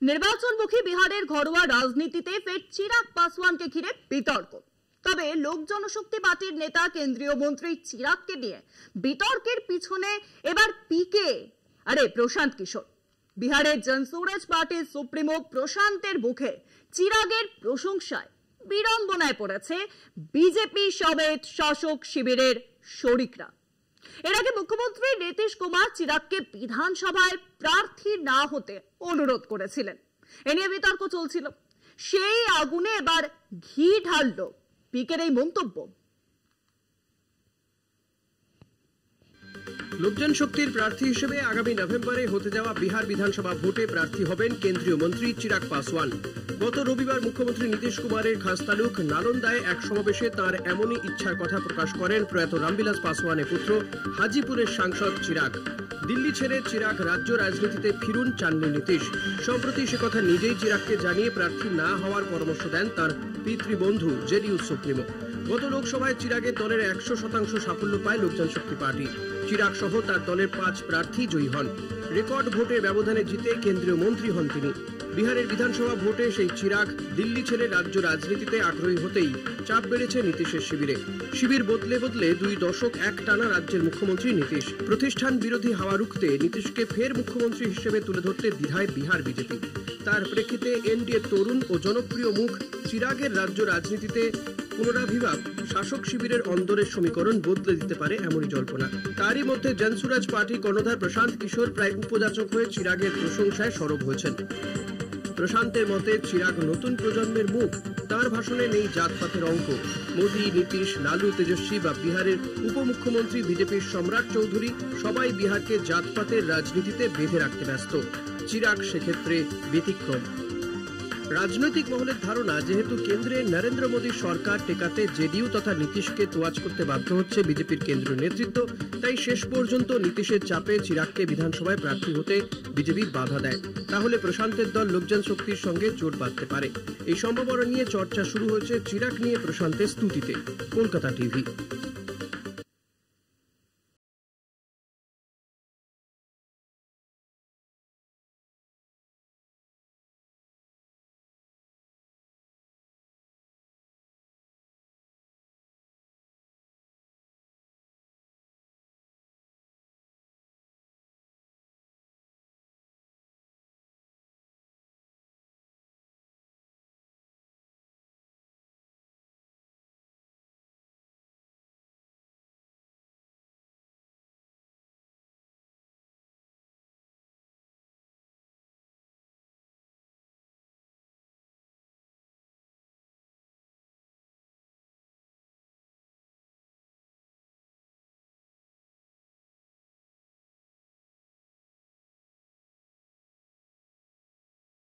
নির্বাচনমুখী বিহারের ঘরোয়া রাজনীতিতে ফের চিরাগ পাসওয়ানকে ঘিরে বিতর্ক। তবে লোক জনশক্তি পার্টির নেতা কেন্দ্রীয় মন্ত্রী চিরাগকে নিয়ে বিতর্কের পিছনে এবার পিকে প্রশান্ত কিশোর। বিহারের জনসুরাজ পার্টির সুপ্রিমো প্রশান্তের মুখে চিরাগের প্রশংসায় বিড়ম্বনায় পড়েছে বিজেপি সমেত শাসক শিবিরের শরিকরা। এর আগে মুখ্যমন্ত্রী নীতিশ কুমার চিরাগকে বিধানসভায় প্রার্থী না হতে অনুরোধ করেছিলেন। এ নিয়ে বিতর্ক চলছিল, সেই আগুনে এবার ঘি ঢাললো পিকের এই মন্তব্য। লোকজন শক্তির প্রার্থী হিসেবে আগামী নভেম্বরে হতে যাওয়া বিহার বিধানসভা ভোটে প্রার্থী হবেন কেন্দ্রীয় মন্ত্রী চিরাগ পাসওয়ান। গত রবিবার মুখ্যমন্ত্রী নীতিশ কুমারের খাস তালুক নালন্দায় এক সমাবেশে তাঁর এমনই ইচ্ছার কথা প্রকাশ করেন প্রয়াত রামবিলাস পাসওয়ানের পুত্র হাজিপুরের সাংসদ চিরাগ। দিল্লি ছেড়ে চিরাগ রাজ্য রাজনীতিতে ফিরুন চাননি নীতিশ। সম্প্রতি সে কথা নিজেই চিরাগকে জানিয়ে প্রার্থী না হওয়ার পরামর্শ দেন তার পিতৃবন্ধু জেডিইউ সুপ্রিমো। গত লোকসভায় চিরাগের দলের 100% সাফল্য পায় লোকজন শক্তি পার্টি। চিরাগ সহ তার দলের 5 প্রার্থী জয়ী হন। রেকর্ড ভোটের ব্যবধানে জিতে কেন্দ্রীয় মন্ত্রী হন তিনি। বিহারের বিধানসভা ভোটে সেই চিরাগ দিল্লি ছেড়ে রাজ্য রাজনীতিতে আগ্রহী হতেই চাপ বেড়েছে নীতিশের শিবিরে। শিবির বদলে বদলে 2 দশক একটানা রাজ্যের মুখ্যমন্ত্রী নীতিশ। প্রতিষ্ঠান বিরোধী হাওয়া রুখতে নীতিশকে ফের মুখ্যমন্ত্রী হিসেবে তুলে ধরতে দ্বিধায় বিহার বিজেপি। তার প্রেক্ষিতে এনডিএ তরুণ ও জনপ্রিয় মুখ চিরাগের রাজ্য রাজনীতিতে পুনরাবির্ভাব শাসক শিবিরের অন্দরের সমীকরণ বদলে দিতে পারে এমনই জল্পনা। তারই মধ্যে জনসুরাজ পার্টি কর্ণধার প্রশান্ত কিশোর প্রায় উপযাচক হয়ে চিরাগের প্রশংসায় সরব হয়েছেন। প্রশান্তের মতে চিরাগ নতুন প্রজন্মের মুখ। তার ভাষণে নেই জাতপাতের অঙ্ক। মোদী, নীতিশ, লালু, তেজস্বী বা বিহারের উপমুখ্যমন্ত্রী বিজেপির সম্রাট চৌধুরী সবাই বিহারকে জাতপাতের রাজনীতিতে বেঁধে রাখতে ব্যস্ত। চিরাগ সেক্ষেত্রে ব্যতিক্রম। রাজনৈতিক মহলের ধারণা, যেহেতু কেন্দ্রে নরেন্দ্র মোদী সরকার টেকাতে জেডিইউ তথা নীতিশকে তোয়াজ করতে বাধ্য হচ্ছে বিজেপির কেন্দ্রীয় নেতৃত্ব, তাই শেষ পর্যন্ত নীতিশের চাপে চিরাগকে বিধানসভায় প্রার্থী হতে বিজেপি বাধা দেয়। তাহলে প্রশান্তের দল লোকজন শক্তির সঙ্গে জোট বাঁধতে পারে। এই সম্ভাবনা নিয়ে চর্চা শুরু হয়েছে চিরাগ নিয়ে প্রশান্তের স্তুতিতে। কলকাতা টিভি।